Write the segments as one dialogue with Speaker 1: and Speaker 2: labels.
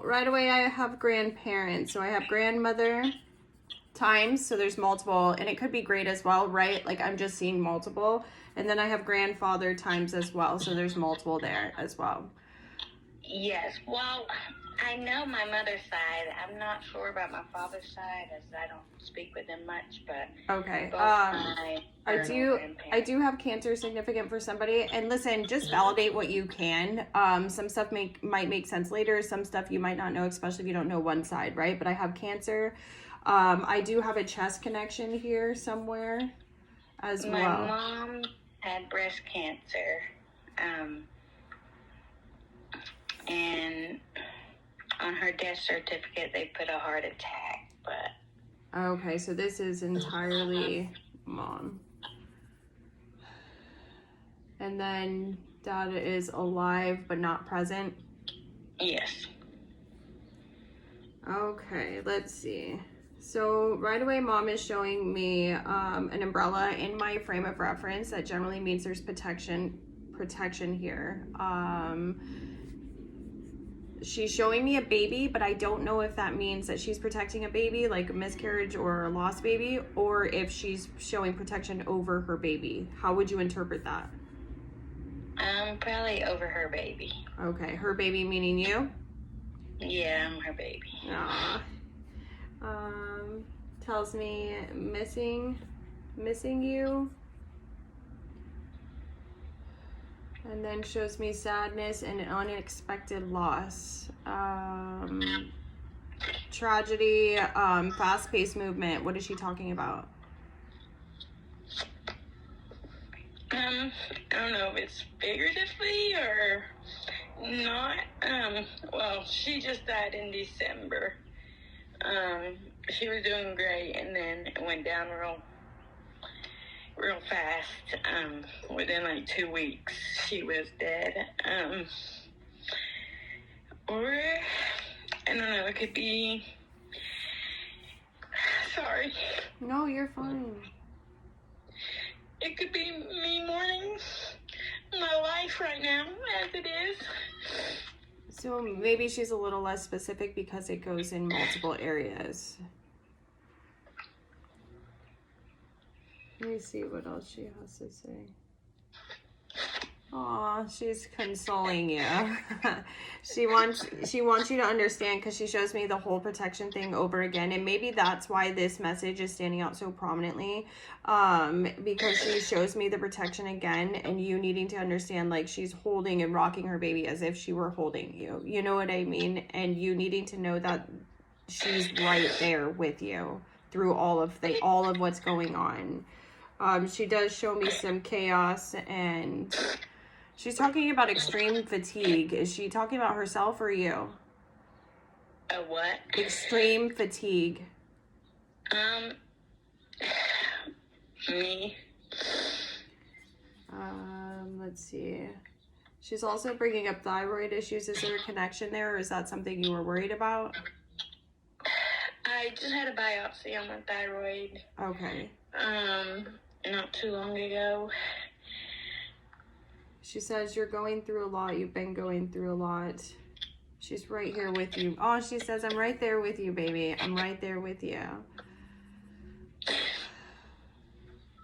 Speaker 1: Right away I have grandparents. So I have grandmother times, so there's multiple, and it could be great as well, right? Like I'm just seeing multiple. And then I have grandfather times as well, so there's multiple there as well.
Speaker 2: Yes, well, I know my mother's side. I'm not sure about my father's side, as I don't speak with him much, but
Speaker 1: okay.
Speaker 2: both
Speaker 1: I do have Cancer significant for somebody, and listen, just validate what you can. Some stuff might make sense later, some stuff you might not know, especially if you don't know one side, right? But I have Cancer. I do have a chest connection here somewhere as well.
Speaker 2: My mom had breast cancer, and on her death certificate they put a heart attack, but
Speaker 1: okay, so this is entirely mom. And then dad is alive but not present.
Speaker 2: yes.
Speaker 1: Okay, let's see. So right away mom is showing me an umbrella in my frame of reference. That generally means there's protection here. She's showing me a baby, but I don't know if that means that she's protecting a baby, like a miscarriage or a lost baby, or if she's showing protection over her baby. How would you interpret that?
Speaker 2: Probably over her baby.
Speaker 1: Okay, her baby meaning you?
Speaker 2: Yeah, I'm her baby.
Speaker 1: Aww. Tells me missing you. And then shows me sadness and unexpected loss. Tragedy, fast-paced movement. What is she talking about?
Speaker 2: I don't know if it's figuratively or not. Well, she just died in December. She was doing great, and then it went down real fast. Within like 2 weeks, she was dead. Or I don't know. It could be. Sorry.
Speaker 1: No, you're fine.
Speaker 2: It could be me mourning my life right now, as it is.
Speaker 1: So maybe she's a little less specific because it goes in multiple areas. Let me see what else she has to say. Aw, she's consoling you. She wants you to understand, because she shows me the whole protection thing over again, and maybe that's why this message is standing out so prominently, because she shows me the protection again, and you needing to understand, like, she's holding and rocking her baby as if she were holding you. You know what I mean? And you needing to know that she's right there with you through all of what's going on. She does show me some chaos, and she's talking about extreme fatigue. Is she talking about herself or you?
Speaker 2: A what?
Speaker 1: Extreme fatigue.
Speaker 2: Me.
Speaker 1: Let's see. She's also bringing up thyroid issues. Is there a connection there, or is that something you were worried about?
Speaker 2: I just had a biopsy on my thyroid.
Speaker 1: Okay.
Speaker 2: Not too long ago.
Speaker 1: She says you're going through a lot. You've been going through a lot. She's right here with you. Oh, she says, I'm right there with you, baby. I'm right there with you.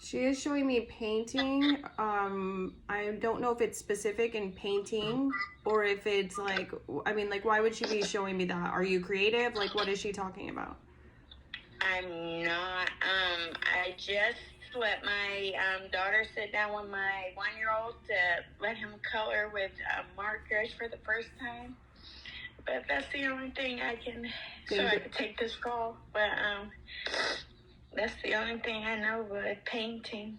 Speaker 1: She is showing me painting. I don't know if it's specific in painting or if it's like, I mean, like, why would she be showing me that? Are you creative? Like, what is she talking about?
Speaker 2: I'm not. I just let my daughter sit down with my 1-year-old to let him color with markers for the first time. But that's the only thing I can, so I can take this call. But that's the only thing I know about painting.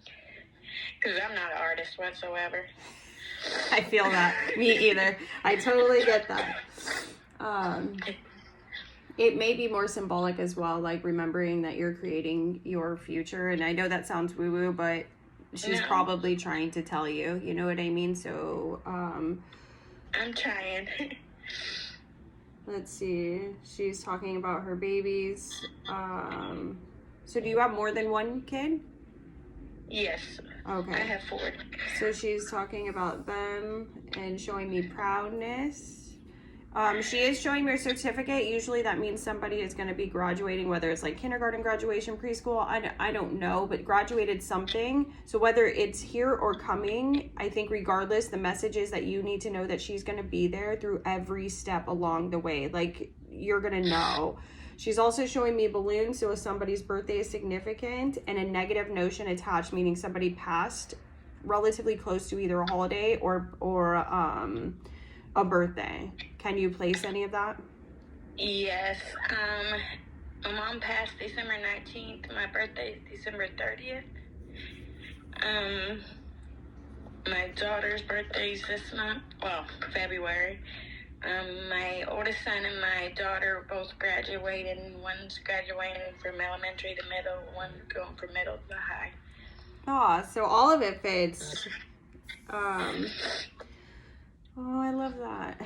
Speaker 2: Because I'm not an artist whatsoever.
Speaker 1: I feel that. Me either. I totally get that. It may be more symbolic as well, like remembering that you're creating your future. And I know that sounds woo-woo, but she's probably trying to tell you. You know what I mean? So,
Speaker 2: I'm trying.
Speaker 1: Let's see. She's talking about her babies. So do you have more than one kid?
Speaker 2: Yes.
Speaker 1: Okay.
Speaker 2: I have 4.
Speaker 1: So she's talking about them and showing me proudness. She is showing me a certificate. Usually that means somebody is going to be graduating, whether it's like kindergarten graduation, preschool, I don't know, but graduated something. So whether it's here or coming, I think regardless, the message is that you need to know that she's going to be there through every step along the way. Like, you're going to know. She's also showing me balloons, so if somebody's birthday is significant, and a negative notion attached, meaning somebody passed relatively close to either a holiday or a birthday. Can you place any of that?
Speaker 2: Yes. My mom passed December 19th. My birthday is December 30th. My daughter's birthday is this month. Well, February. My oldest son and my daughter both graduated. One's graduating from elementary to middle. One's going from middle to high.
Speaker 1: Ah, so all of it fits. Oh, I love that.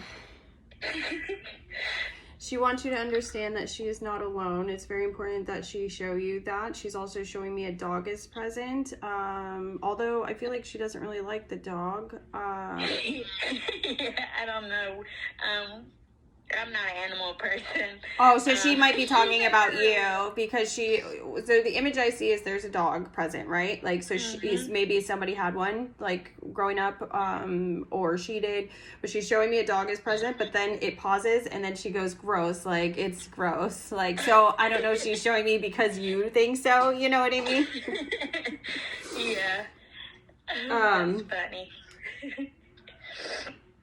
Speaker 1: She wants you to understand that she is not alone. It's very important that she show you that. She's also showing me a dog is present. Although I feel like she doesn't really like the dog.
Speaker 2: Yeah, I don't know. I'm not an animal person.
Speaker 1: Oh, so she might be talking about you because so the image I see is there's a dog present, right? Like, so she's, maybe somebody had one like growing up, or she did, but she's showing me a dog is present, but then it pauses and then she goes, gross, like it's gross. Like, so I don't know if she's showing me because you think so, you know what I mean?
Speaker 2: Yeah. That's funny.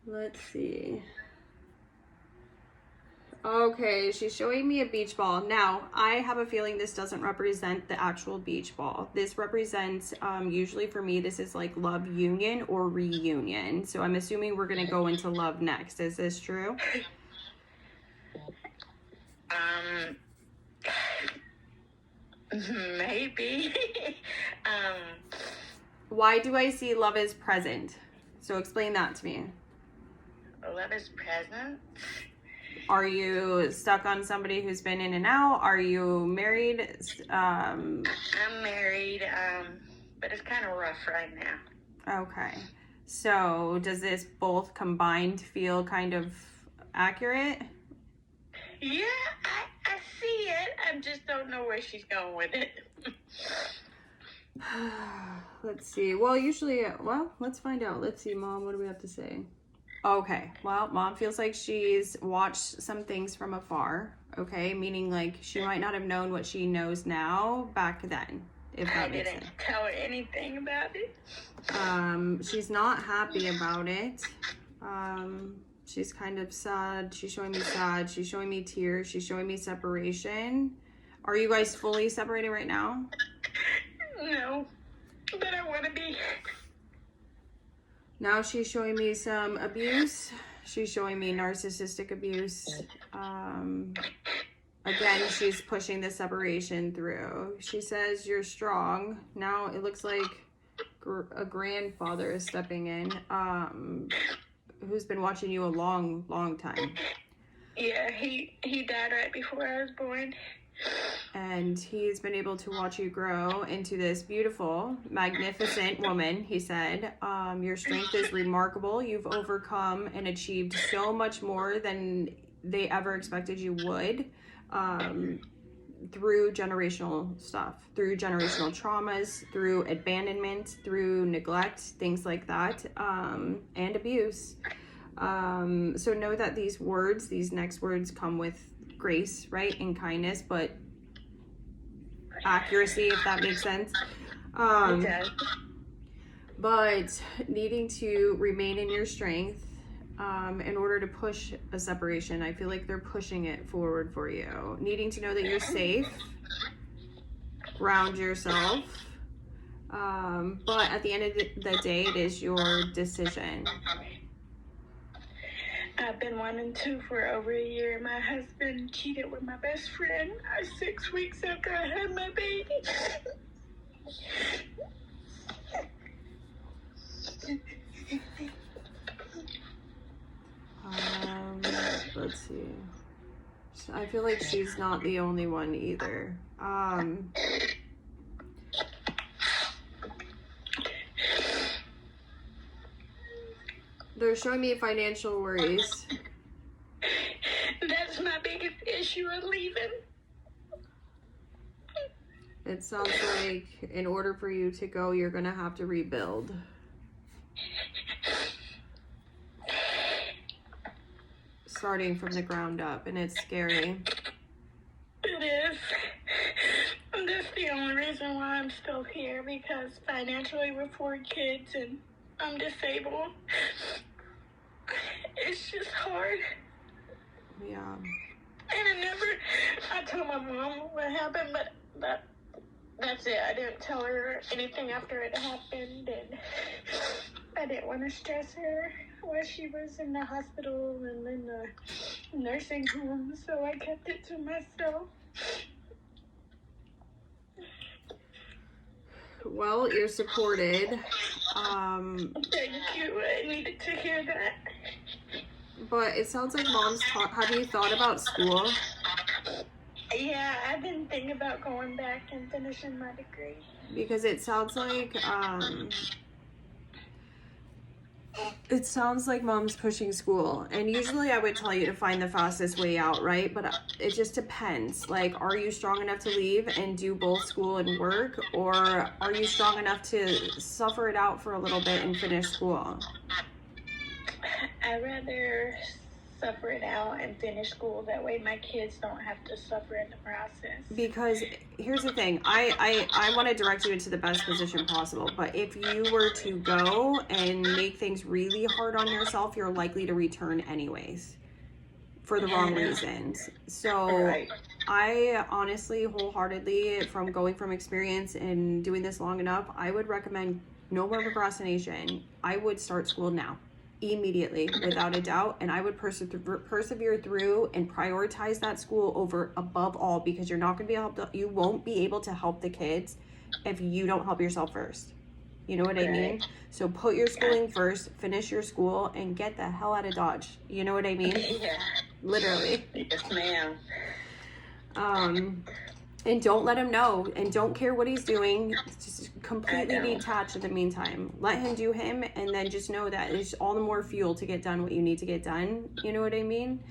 Speaker 1: Let's see. Okay, she's showing me a beach ball. Now, I have a feeling this doesn't represent the actual beach ball. This represents, usually for me, this is like love union or reunion. So I'm assuming we're going to go into love next. Is this true?
Speaker 2: Maybe.
Speaker 1: Why do I see love is present? So explain that to me.
Speaker 2: Love is present.
Speaker 1: Are you stuck on somebody who's been in and out? Are you married?
Speaker 2: I'm married, but it's kind of rough right now.
Speaker 1: Okay. So does this both combined feel kind of accurate?
Speaker 2: Yeah, I see it. I just don't know where she's going with it.
Speaker 1: Let's see. Well, usually, let's find out. Let's see, Mom, what do we have to say? Okay, well, Mom feels like she's watched some things from afar, okay? Meaning, like, she might not have known what she knows now back then, if that makes sense.
Speaker 2: I didn't tell her anything about it.
Speaker 1: She's not happy about it. She's kind of sad. She's showing me sad. She's showing me tears. She's showing me separation. Are you guys fully separated right now?
Speaker 2: No, but I want to be.
Speaker 1: Now she's showing me some abuse. She's showing me narcissistic abuse. Again, she's pushing the separation through. She says, you're strong. Now it looks like a grandfather is stepping in, who's been watching you a long, long time.
Speaker 2: Yeah, he died right before I was born.
Speaker 1: And he's been able to watch you grow into this beautiful, magnificent woman, he said. Your strength is remarkable. You've overcome and achieved so much more than they ever expected you would, through generational stuff, through generational traumas, through abandonment, through neglect, things like that, and abuse. So know that these next words come with grace, right, and kindness, but accuracy, if that makes sense.
Speaker 2: It does.
Speaker 1: But needing to remain in your strength, in order to push a separation. I feel like they're pushing it forward for you. Needing to know that you're safe, ground yourself, but at the end of the day, it is your decision.
Speaker 2: I've been wanting to for over a year. My husband cheated with my best friend 6 weeks after I had my baby.
Speaker 1: Let's see. I feel like she's not the only one either. They're showing me financial worries.
Speaker 2: she was leaving.
Speaker 1: It sounds like in order for you to go, you're gonna have to rebuild. Starting from the ground up, and it's scary.
Speaker 2: It is. And that's the only reason why I'm still here, because financially we're 4 kids and I'm disabled. It's just hard.
Speaker 1: Yeah.
Speaker 2: And I told my mom what happened, but that's it. I didn't tell her anything after it happened, and I didn't want to stress her while she was in the hospital and in the nursing home, so I kept it to myself.
Speaker 1: Well, you're supported.
Speaker 2: Thank you. I needed to hear that.
Speaker 1: But it sounds like mom's have you thought about school?
Speaker 2: Yeah, I've been thinking about going back and finishing my degree.
Speaker 1: Because it sounds like mom's pushing school, and usually I would tell you to find the fastest way out, right? But it just depends. Like, are you strong enough to leave and do both school and work, or are you strong enough to suffer it out for a little bit and finish school?
Speaker 2: I'd rather suffer it out and finish school. That way my kids don't have to suffer in the process.
Speaker 1: Because here's the thing, I want to direct you into the best position possible, but if you were to go and make things really hard on yourself, you're likely to return anyways for the wrong reasons. So
Speaker 2: Right.
Speaker 1: I honestly, wholeheartedly, from going from experience and doing this long enough, I would recommend no more procrastination. I would start school now, immediately, without a doubt, and I would persevere through and prioritize that school over above all, because you're not going to you won't be able to help the kids if you don't help yourself first. You know what I mean? So put your schooling first, finish your school, and get the hell out of Dodge. You know what I mean?
Speaker 2: Yeah.
Speaker 1: Literally.
Speaker 2: Yes, ma'am.
Speaker 1: And don't let him know, and don't care what he's doing. Just completely detach in the meantime. Let him do him, and then just know that it's all the more fuel to get done what you need to get done. You know what I mean?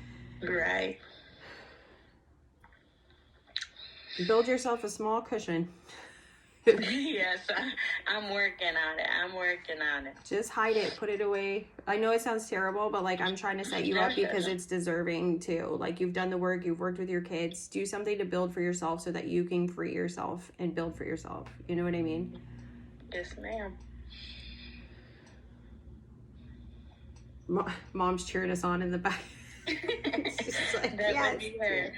Speaker 2: Right.
Speaker 1: Build yourself a small cushion.
Speaker 2: Yes, I'm working on it.
Speaker 1: Just hide it, put it away. I know it sounds terrible, but like, I'm trying to set you up because it's deserving too. Like, you've done the work, you've worked with your kids. Do something to build for yourself so that you can free yourself and build for yourself. You know what I mean?
Speaker 2: Yes, ma'am.
Speaker 1: Mom's cheering us on in the back. It's just like,
Speaker 2: That
Speaker 1: yes.
Speaker 2: would be her.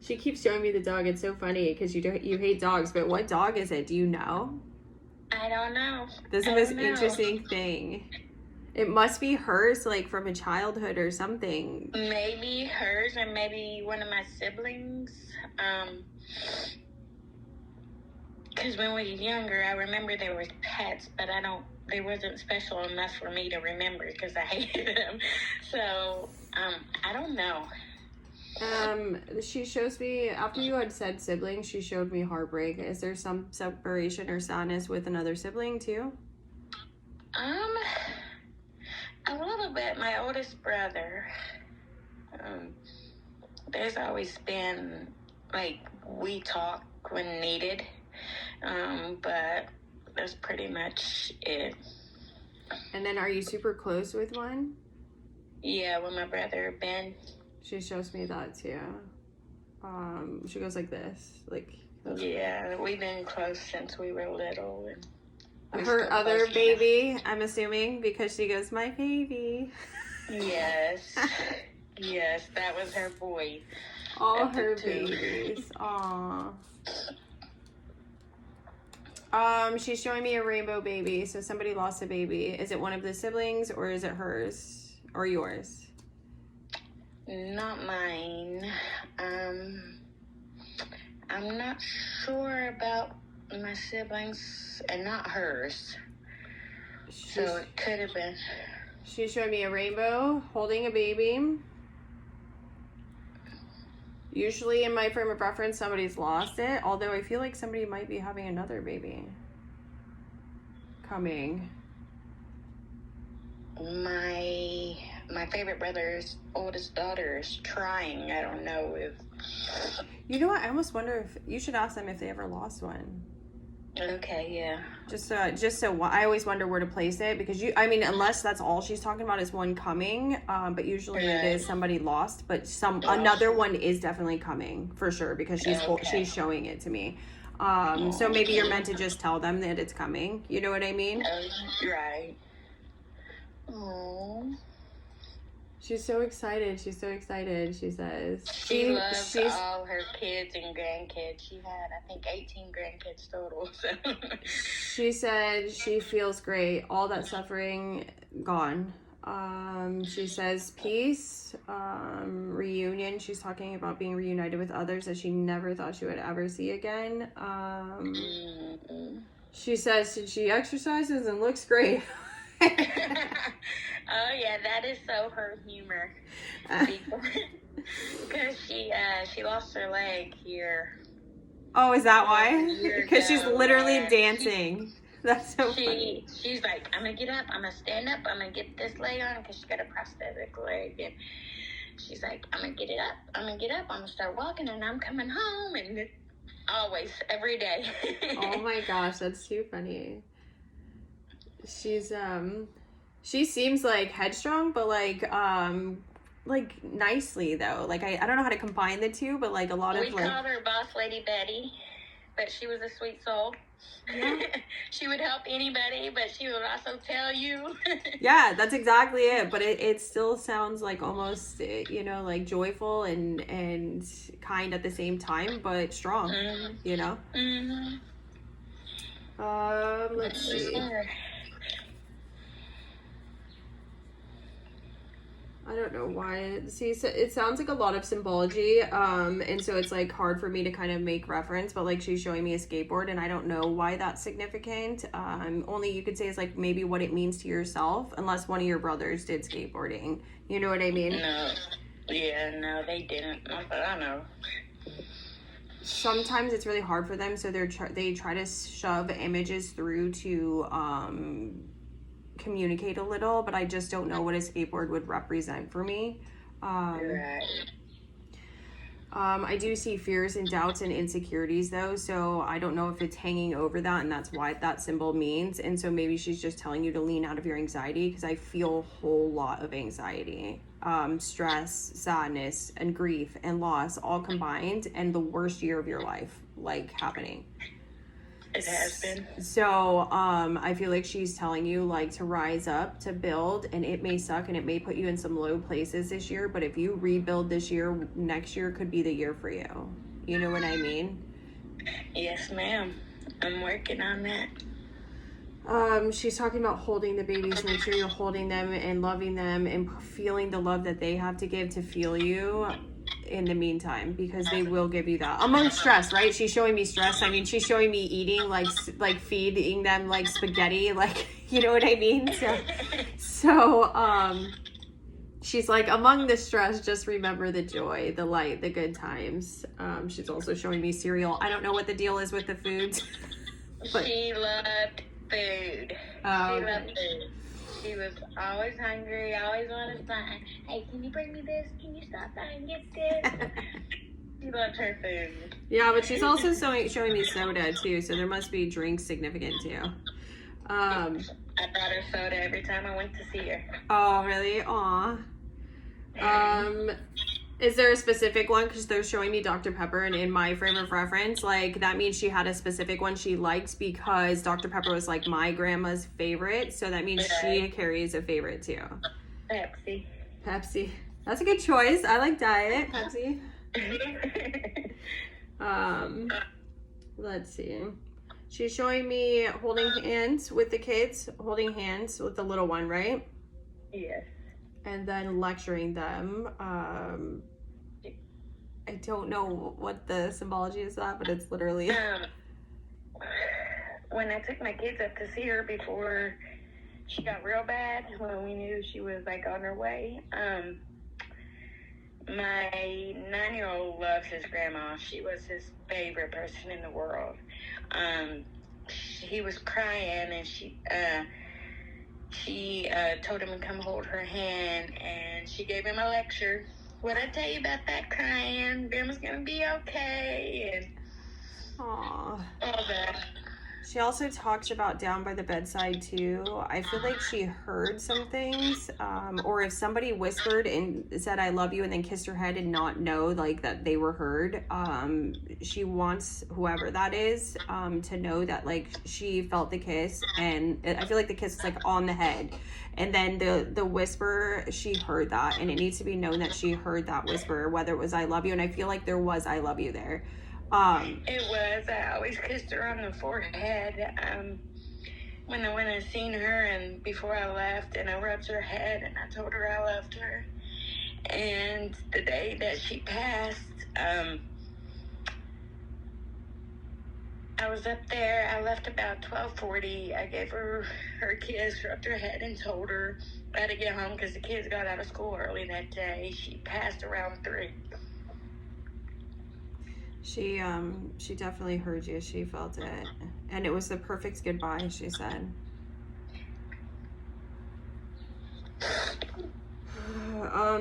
Speaker 1: She keeps showing me the dog. It's so funny because you hate dogs, but what dog is it? Do you know?
Speaker 2: I don't know.
Speaker 1: This is the most interesting thing. It must be hers, like from a childhood or something.
Speaker 2: Maybe hers, and maybe one of my siblings. Because when we were younger, I remember there was pets, but they wasn't special enough for me to remember because I hated them. So, I don't know.
Speaker 1: She shows me, after you had said siblings, she showed me heartbreak. Is there some separation or sadness with another sibling too?
Speaker 2: A little bit. My oldest brother. There's always been, like, we talk when needed. But that's pretty much it.
Speaker 1: And then are you super close with one?
Speaker 2: Yeah, with my brother, Ben.
Speaker 1: She shows me that too. She goes like this, like.
Speaker 2: Yeah, we've been close since we were little. And
Speaker 1: her other baby, I'm assuming, because she goes, my baby.
Speaker 2: Yes. Yes, that was her boy.
Speaker 1: All her babies. Aww. She's showing me a rainbow baby. So somebody lost a baby. Is it one of the siblings, or is it hers or yours?
Speaker 2: Not mine. I'm not sure about my siblings, and not hers. So it could have been.
Speaker 1: She's showing me a rainbow holding a baby. Usually in my frame of reference, somebody's lost it. Although I feel like somebody might be having another baby coming.
Speaker 2: My my favorite brother's oldest daughter is trying. I don't know if.
Speaker 1: You know what? I almost wonder if you should ask them if they ever lost one.
Speaker 2: Okay, yeah.
Speaker 1: Just so I always wonder where to place it because I mean, unless that's all she's talking about is one coming, but usually it is somebody lost, but another one is definitely coming for sure because she's showing it to me. So maybe you're meant to just tell them that it's coming. You know what I mean?
Speaker 2: Right. Oh.
Speaker 1: She's so excited. She says.
Speaker 2: She loves all her kids and grandkids. She had, I think, 18 grandkids total. So.
Speaker 1: She said she feels great. All that suffering gone. She says peace, reunion. She's talking about being reunited with others that she never thought she would ever see again. She says she exercises and looks great.
Speaker 2: Oh yeah, that is so her humor. Because she lost her leg here.
Speaker 1: Oh, is that why? Because she's literally dancing. That's so funny.
Speaker 2: She's like, I'm gonna get up, I'm gonna stand up, I'm gonna get this leg on because she's got a prosthetic leg, and she's like, I'm gonna get it up, I'm gonna start walking, and I'm coming home, and always, every day.
Speaker 1: Oh my gosh, that's too funny. She's she seems like headstrong, but like nicely though. Like I don't know how to combine the two, but like a lot of
Speaker 2: we called her Boss Lady Betty, but she was a sweet soul. Yeah. She would help anybody, but she would also tell you.
Speaker 1: Yeah, that's exactly it. But it still sounds like almost, you know, like joyful and kind at the same time, but strong. Mm-hmm. You know. Mm-hmm. Let's see. I don't know why. See, so it sounds like a lot of symbology, and so it's like hard for me to kind of make reference, but like she's showing me a skateboard and I don't know why that's significant. Only you could say it's like maybe what it means to yourself, unless one of your brothers did skateboarding. You know what I mean?
Speaker 2: No. Yeah, no, they didn't. Not that I know.
Speaker 1: Sometimes it's really hard for them, so they try to shove images through to communicate a little, but I just don't know what a skateboard would represent for me. Right. I do see fears and doubts and insecurities though, so I don't know if it's hanging over that and that's why that symbol means. And so maybe she's just telling you to lean out of your anxiety, because I feel a whole lot of anxiety, stress, sadness, and grief and loss all combined, and the worst year of your life like happening.
Speaker 2: It has been.
Speaker 1: So, I feel like she's telling you, like, to rise up, to build, and it may suck and it may put you in some low places this year, but if you rebuild this year, next year could be the year for you. You know what I mean?
Speaker 2: Yes, ma'am. I'm working on that.
Speaker 1: She's talking about holding the babies. Make sure you're holding them and loving them and feeling the love that they have to give to feel you in the meantime, because they will give you that among stress, right? She's showing me stress. I mean, she's showing me eating like feeding them like spaghetti, like, you know what I mean? So she's like, among the stress, just remember the joy, the light, the good times. She's also showing me cereal. I don't know what the deal is with the foods,
Speaker 2: but she loved food. She loved food. She was always hungry, always wanted something. Hey, can you bring me this? Can you stop by and get this? She loved her food.
Speaker 1: Yeah, but she's also showing me soda too, so there must be drinks significant too.
Speaker 2: I brought her soda every time I went to see her.
Speaker 1: Oh, really? Aw. Is there a specific one? Because they're showing me Dr. Pepper, and in my frame of reference, like, that means she had a specific one she liked, because Dr. Pepper was like my grandma's favorite, so that means she carries a favorite too. Pepsi. That's a good choice. I like diet Pepsi. Let's see. She's showing me holding hands with the kids, holding hands with the little one, right?
Speaker 2: Yes.
Speaker 1: And then lecturing them. I don't know what the symbology is of that, but it's literally.
Speaker 2: When I took my kids up to see her before she got real bad, when we knew she was like on her way, my 9-year-old loves his grandma. She was his favorite person in the world. He was crying, and she told him to come hold her hand, and she gave him a lecture. What I tell you about that crying? Grandma's gonna be okay, and
Speaker 1: Aww.
Speaker 2: all that.
Speaker 1: She also talks about down by the bedside too. I feel like she heard some things, or if somebody whispered and said "I love you" and then kissed her head and not know like that they were heard. She wants whoever that is to know that like she felt the kiss, and I feel like the kiss is like on the head, and then the whisper, she heard that, and it needs to be known that she heard that whisper, whether it was "I love you," and I feel like there was "I love you" there.
Speaker 2: It was. I always kissed her on the forehead. When I went and seen her, and before I left, and I rubbed her head, and I told her I loved her. And the day that she passed, I was up there. I left about 12:40. I gave her her kiss, rubbed her head, and told her I had to get home because the kids got out of school early that day. She passed around 3.
Speaker 1: She definitely heard you. She felt it. And it was the perfect goodbye, she said.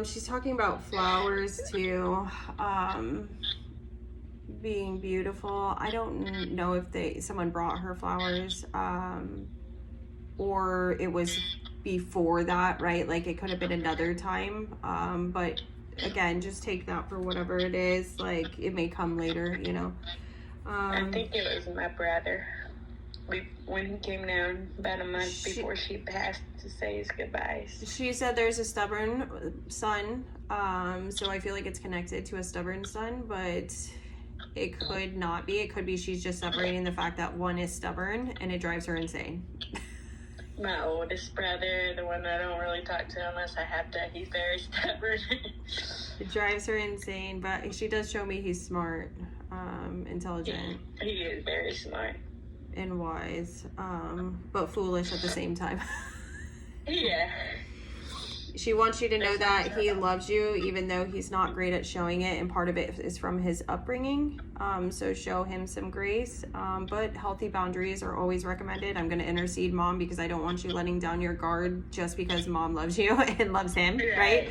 Speaker 1: She's talking about flowers too. Being beautiful. I don't know if someone brought her flowers, or it was before that, right? Like it could have been another time. But again, just take that for whatever it is. Like it may come later, you know.
Speaker 2: I think it was my brother. When he came down about a month before she passed to say his goodbyes.
Speaker 1: She said there's a stubborn son, so I feel like it's connected to a stubborn son, but it could not be. It could be she's just separating the fact that one is stubborn and it drives her insane.
Speaker 2: My oldest brother, the one that I don't really talk to unless I have to, he's very stubborn.
Speaker 1: It drives her insane, but she does show me he's smart, intelligent.
Speaker 2: He is very smart.
Speaker 1: And wise, but foolish at the same time.
Speaker 2: Yeah.
Speaker 1: She wants you to know that he loves you, even though he's not great at showing it, and part of it is from his upbringing. So show him some grace, but healthy boundaries are always recommended. I'm going to intercede, Mom, because I don't want you letting down your guard just because Mom loves you and loves him, right?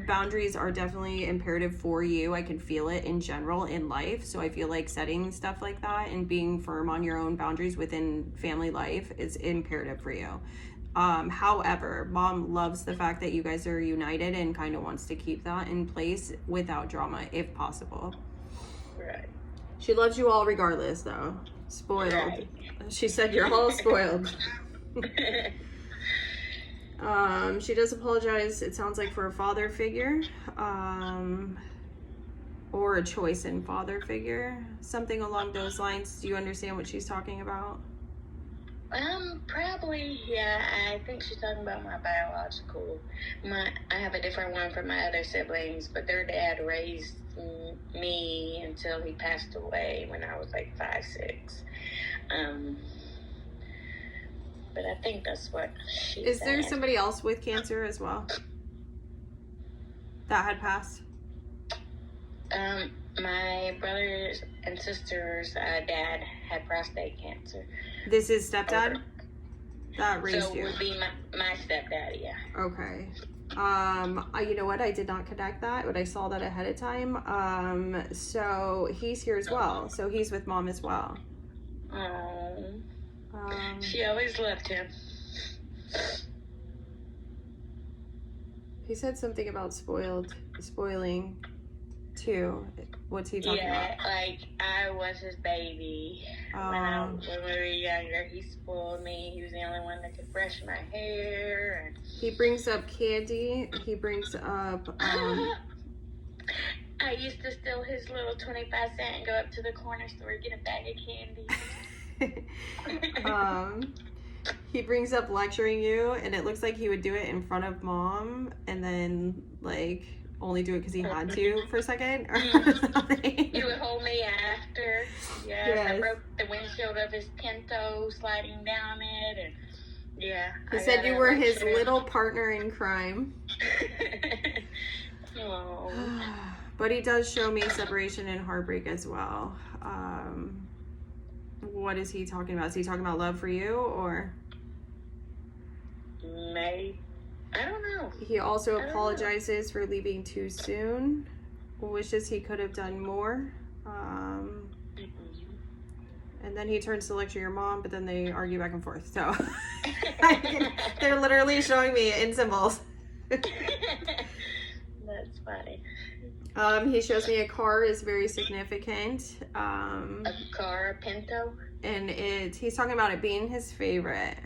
Speaker 1: Boundaries are definitely imperative for you. I can feel it in general in life, so I feel like setting stuff like that and being firm on your own boundaries within family life is imperative for you. However, Mom loves the fact that you guys are united and kind of wants to keep that in place without drama, if possible.
Speaker 2: Right.
Speaker 1: She loves you all regardless, though. Spoiled. Right. She said you're all spoiled. She does apologize, it sounds like, for a father figure, or a choice in father figure. Something along those lines. Do you understand what she's talking about?
Speaker 2: Probably, yeah. I think she's talking about my biological. I have a different one from my other siblings, but their dad raised me until he passed away when I was like 5, 6. But I think that's what she's
Speaker 1: Is there somebody else with cancer as well that had passed?
Speaker 2: My brothers and sisters' dad had prostate cancer.
Speaker 1: This is stepdad that raised
Speaker 2: so
Speaker 1: you?
Speaker 2: So it would be my stepdad, yeah.
Speaker 1: Okay. You know what? I did not connect that, but I saw that ahead of time. So he's here as well. So he's with Mom as well.
Speaker 2: Oh. She always loved him.
Speaker 1: He said something about spoiling too. What's he talking about?
Speaker 2: Yeah, like I was his baby. When we were younger, he spoiled me. He was the only one that could brush my hair. And
Speaker 1: he brings up candy. He brings up.
Speaker 2: I used to steal his little 25-cent and go up to the corner store and get a bag of candy.
Speaker 1: He brings up lecturing you, and it looks like he would do it in front of Mom, and then like only do it because he had to for a second or something.
Speaker 2: He would hold me after. Yes. I broke the windshield of his Pinto sliding down it, and yeah.
Speaker 1: He said you were his little partner in crime.
Speaker 2: Oh.
Speaker 1: But he does show me separation and heartbreak as well. What is he talking about? Is he talking about love for you, or?
Speaker 2: Maybe. I don't know.
Speaker 1: He also
Speaker 2: I don't know.
Speaker 1: apologizes for leaving too soon. Wishes he could have done more. And then he turns to lecture your mom, but then they argue back and forth. So they're literally showing me in symbols.
Speaker 2: That's funny.
Speaker 1: He shows me a car is very significant.
Speaker 2: A car, a Pinto?
Speaker 1: And he's talking about it being his favorite.